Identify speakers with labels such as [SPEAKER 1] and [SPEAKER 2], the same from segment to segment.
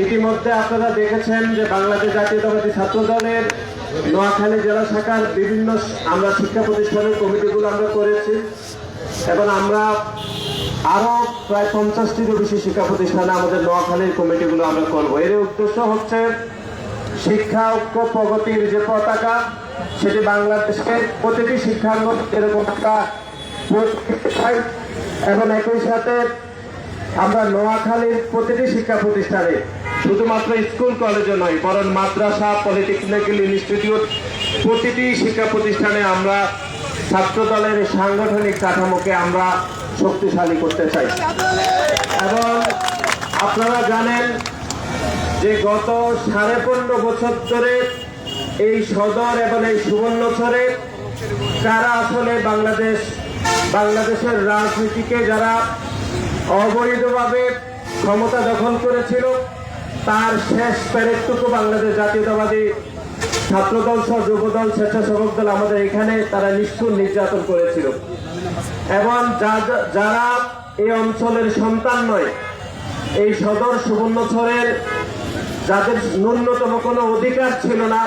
[SPEAKER 1] ইতিমধ্যে আপনারা দেখেছেন যে বাংলাদেশ জাতীয়তাবাদী ছাত্র দলের নোয়াখালী জেলা শাখার বিভিন্ন আমরা শিক্ষা প্রতিষ্ঠানের কমিটিগুলো আমরা করেছি এবং আমরা আরো প্রায় 50টিরও বেশি শিক্ষা প্রতিষ্ঠানে আমাদের নোয়াখালীর কমিটিগুলো আমরা করবো। এর উদ্দেশ্য হচ্ছে শিক্ষা ঐক্য প্রগতির যে পতাকা সেটি বাংলাদেশের প্রতিটি শিক্ষাঙ্গন এরকম একটা এবং একই সাথে আমরা নোয়াখালীর প্রতিটি শিক্ষা প্রতিষ্ঠানে শুধুমাত্র স্কুল কলেজে নয় বরং মাদ্রাসা পলিটেকনিক্যাল ইনস্টিটিউট প্রতিটি শিক্ষা প্রতিষ্ঠানে আমরা ছাত্র দলের সাংগঠনিক কাঠামোকে আমরা শক্তিশালী করতে চাই। এবং আপনারা জানেন যে গত 15.5 বছর ধরে এই সদর এবং এই সুবর্ণচরে কারা আসলে বাংলাদেশের রাজনীতিকে যারা অবৈধভাবে ক্ষমতা দখল করেছিল তার শেষ প্যারেডটুকু বাংলাদেশ জাতীয়তাবাদী ছাত্রদল সহ যুবদল স্বেচ্ছাসেবক দল আমাদের এখানে তারা নিষ্ঠুর নির্যাতন করেছিল। এবং যারা এই অঞ্চলের সন্তান নয়, এই সদর সুবর্ণচরের যাদের ন্যূনতম কোনো অধিকার ছিল না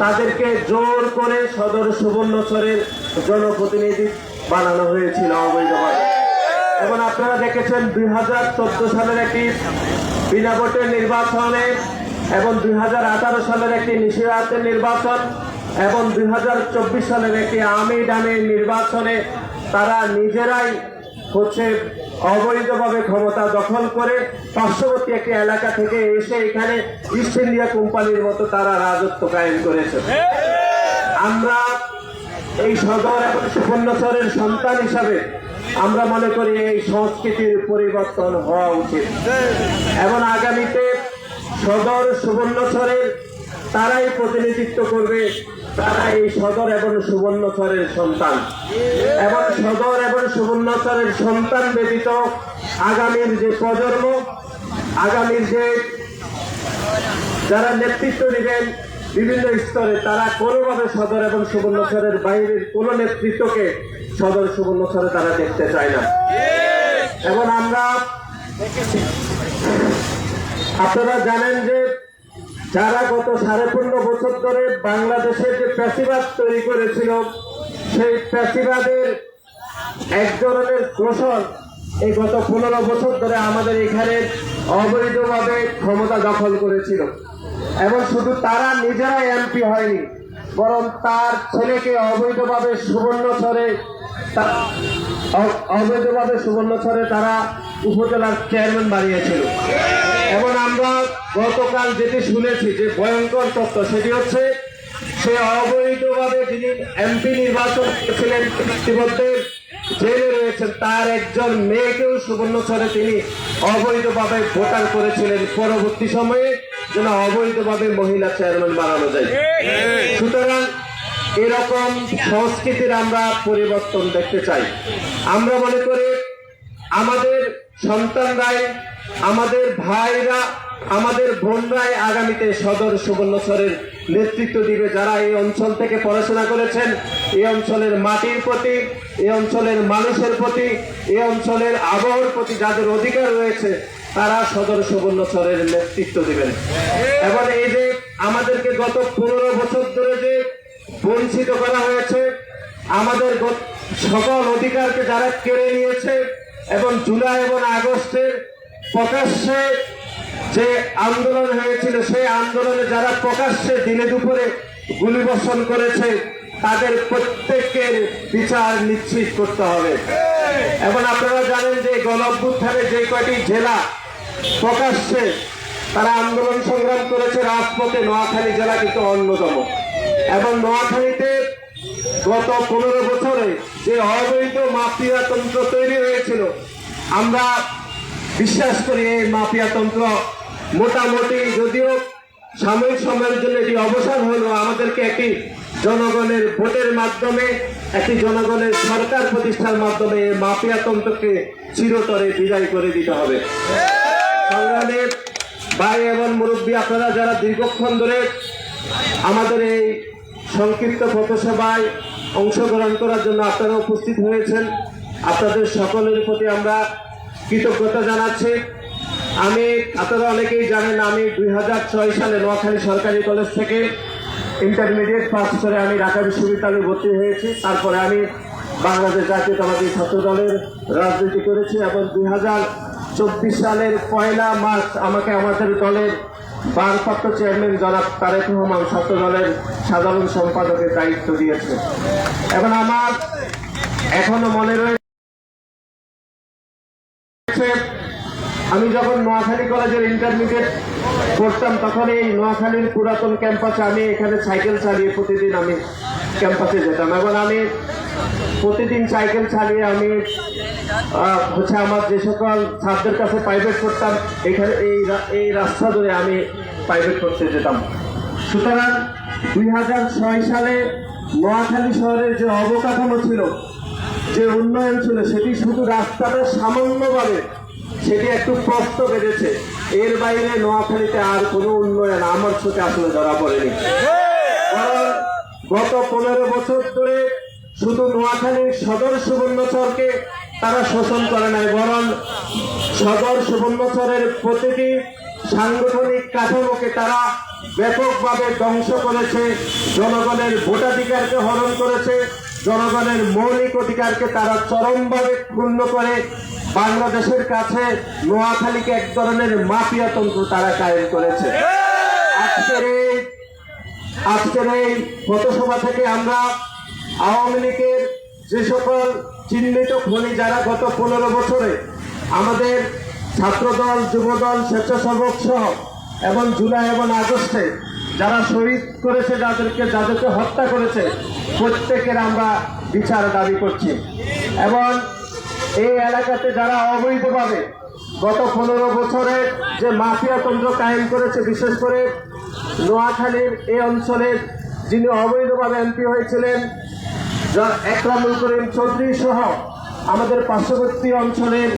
[SPEAKER 1] তাদেরকে জোর করে সদর সুবর্ণচরের জনপ্রতিনিধি বানানো হয়েছিল অবৈধভাবে। এবং আপনারা দেখেছেন 2014 সালের একটি বিনা ভোটের নির্বাচনে এবং 2018 সালের একটি নিশিরাতের নির্বাচন এবং 2024 সালের একটি আমির নির্বাচনে তারা নিজেরাই অবৈধভাবে ক্ষমতা দখল করে পার্শ্ববর্তী একটি এলাকা থেকে এসে এখানে ইস্ট ইন্ডিয়া কোম্পানির মতো তারা রাজত্ব কায়েম করেছে। আমরা এই সদর এবং সুবর্ণচরের সন্তান হিসাবে আমরা মনে করি এই সংস্কৃতির পরিবর্তন হওয়া উচিত এবং আগামীতে সদর সুবর্ণচরের তারাই প্রতিনিধিত্ব করবে, তারা এই সদর এবং সুবর্ণচরের সন্তান এবং সদর এবং সুবর্ণচরের সন্তান ব্যতীত আগামীর যে প্রজন্ম, আগামীর যে যারা নেতৃত্ব দিবেন বিভিন্ন স্তরে তারা কোনোভাবে সদর এবং সুবর্ণচরের বাইরের কোনো নেতৃত্বকে সদর সুবর্ণচরে তারা দেখতে চায় না। এবং আমরা আপনারা জানেন যে যারা গত 15.5 বছর ধরে বাংলাদেশে যে প্যাসিবাদ তৈরি করেছিল সেই প্যাসিবাদের এক ধরনের কৌশল এই গত 15 বছর ধরে আমাদের এখানে অবৈধভাবে ক্ষমতা দখল করেছিল এবং শুধু তারা নিজেরা এমপি হয়নি বরং তার ছেলেকে অবৈধভাবে সুবর্ণচরে তারা উপজেলার চেয়ারম্যান বানিয়েছিল। এবং আমরা গতকাল যেটি শুনেছি যে ভয়ঙ্কর তথ্য সেটি হচ্ছে সে অবৈধভাবে যিনি এমপি নির্বাচন করেছিলেন ইতিমধ্যে জেলে রয়েছেন, তার একজন মেয়েকেও সুবর্ণচরে তিনি অবৈধভাবে ভোটার করেছিলেন পরবর্তী সময়ে যেন অবৈধভাবে মহিলা চেয়ারম্যান বানানো যায়। সুতরাং এরকম সংস্কৃতির আমরা পরিবর্তন দেখতে চাই। আমরা মনে করি আমাদের সন্তানরাই, আমাদের ভাইরা, আমাদের বোনরাই আগামীতে সদর সুবর্ণচরের নেতৃত্ব দিবে, যারা এই অঞ্চল থেকে পড়াশোনা করেছেন, এই অঞ্চলের মাটির প্রতি, এই অঞ্চলের মানুষের প্রতি, এই অঞ্চলের আবহাওয়ার প্রতি যাদের অধিকার রয়েছে তারা সদর সুবর্ণচরের নেতৃত্ব দিবেন। এবং এই যে আমাদেরকে গত 15 বছর ধরে যে বঞ্চিত করা হয়েছে, আমাদের সকল অধিকারকে যারা কেড়ে নিয়েছে এবং জুলাই এবং আগস্টের প্রকাশ্যে যে আন্দোলন হয়েছিল সেই আন্দোলনে যারা প্রকাশ্যে দিনে দুপুরে গুলিবর্ষণ করেছে তাদের প্রত্যেকের বিচার নিশ্চিত করতে হবে। এবং আপনারা জানেন যে গণ-অভ্যুত্থানে যে কয়টি জেলা প্রকাশ্যে তারা আন্দোলন সংগ্রাম করেছে রাজপথে, নোয়াখালী জেলা কিন্তু অন্যতম। এবং নোয়াখালীতে গত 15 বছরে যে অবৈধ মাফিয়া তন্ত্র তৈরি হয়েছিল, আমরা বিশ্বাস করি এই মাফিয়া তন্ত্র মোটামুটি যদিও সাময়িক সময়ের জন্য এটি অবসান হলো, আমাদেরকে একটি জনগণের ভোটের মাধ্যমে, একটি জনগণের সরকার প্রতিষ্ঠার মাধ্যমে এই মাফিয়া তন্ত্রকে চিরতরে বিদায় করে দিতে হবে। সংগ্রামের ভাই এবং মুরব্বী, আপনারা যারা দীর্ঘক্ষণ ধরে আমাদের এই সংক্ষিপ্ত পথসভায় অংশগ্রহণ করার জন্য আপনারা উপস্থিত হয়েছেন, আপনাদের সকলের প্রতি আমরা কৃতজ্ঞতা জানাচ্ছি। আপনারা অনেকেই জানেন আমি 2006 সালে নোয়াখালী সরকারি কলেজ থেকে ইন্টারমিডিয়েট পাস করে আমি ঢাকা বিশ্ববিদ্যালয়ে ভর্তি হয়েছি। তারপরে আমি বাংলাদেশ জাতীয়তাবাদী ছাত্র দলের রাজনীতি করেছি এবং 2024 সালের 1 মার্চ আমাকে আমাদের দলের ভারপ্রাপ্ত চেয়ারম্যান জনাব তারেক রহমান ছাত্র দলের সাধারণ সম্পাদকের দায়িত্ব দিয়েছে। এবং আমার এখনো মনে রয়েছে আমি যখন নোয়াখালী কলেজের ইন্টারমিডিয়েট পড়তাম তখন এই নোয়াখালীর পুরাতন ক্যাম্পাসে আমি এখানে সাইকেল চালিয়ে প্রতিদিন আমি ক্যাম্পাসে যেতাম এবং আমি প্রতিদিন সাইকেল চালিয়ে আমি আমার যে সকল ছাত্রদের কাছে প্রাইভেট করতাম এখানে এই রাস্তা ধরে আমি প্রাইভেট করতে যেতাম। সুতরাং 2006 সালে নোয়াখালী শহরের যে অবকাঠামো ছিল, যে উন্নয়ন ছিল, সেটি শুধু রাস্তাটা সামান্যভাবে সেটি একটু প্রস্ত বেড়েছে। এর বাইরে নোয়াখালীতে আর কোনো উন্নয়ন আমার চোখে আসলে ধরা পড়েনি। কারণ গত 15 বছর ধরে শুধু নোয়াখালীর সদর সুবর্ণচরকে তারা শোষণ করে নাই, বরং সদর সুবর্ণচরের প্রতিটি সাংগঠনিক কাঠামোকে তারা ব্যাপকভাবে ধ্বংস করেছে, জনগণের ভোটাধিকারকে হরণ করেছে, জনগণের মৌলিক অধিকারকে তারা চরমভাবে ক্ষুণ্ণ করে বাংলাদেশের কাছে নোয়াখালীকে এক ধরনের মাফিয়া তন্ত্র তারা কায়েম করেছে। আজকের এই পথসভা থেকে আমরা আওয়ামী লীগের যে সকল চিহ্নিত খনি যারা গত 15 বছরে আমাদের ছাত্রদল, যুবদল, স্বেচ্ছাসেবক সহ এবং জুলাই এবং আগস্টে যারা শহীদ করেছে, যাদেরকে হত্যা করেছে, প্রত্যেকের আমরা বিচার দাবি করছি। এবং এই এলাকাতে যারা অবৈধভাবে গত 15 বছরে যে মাফিয়া তন্ত্র কায়েম করেছে, বিশেষ করে নোয়াখালীর এই অঞ্চলের যিনি অবৈধভাবে এমপি হয়েছিলেন একরামুল করিম চৌধুরী সহ আমাদের পার্শ্ববর্তী অঞ্চলের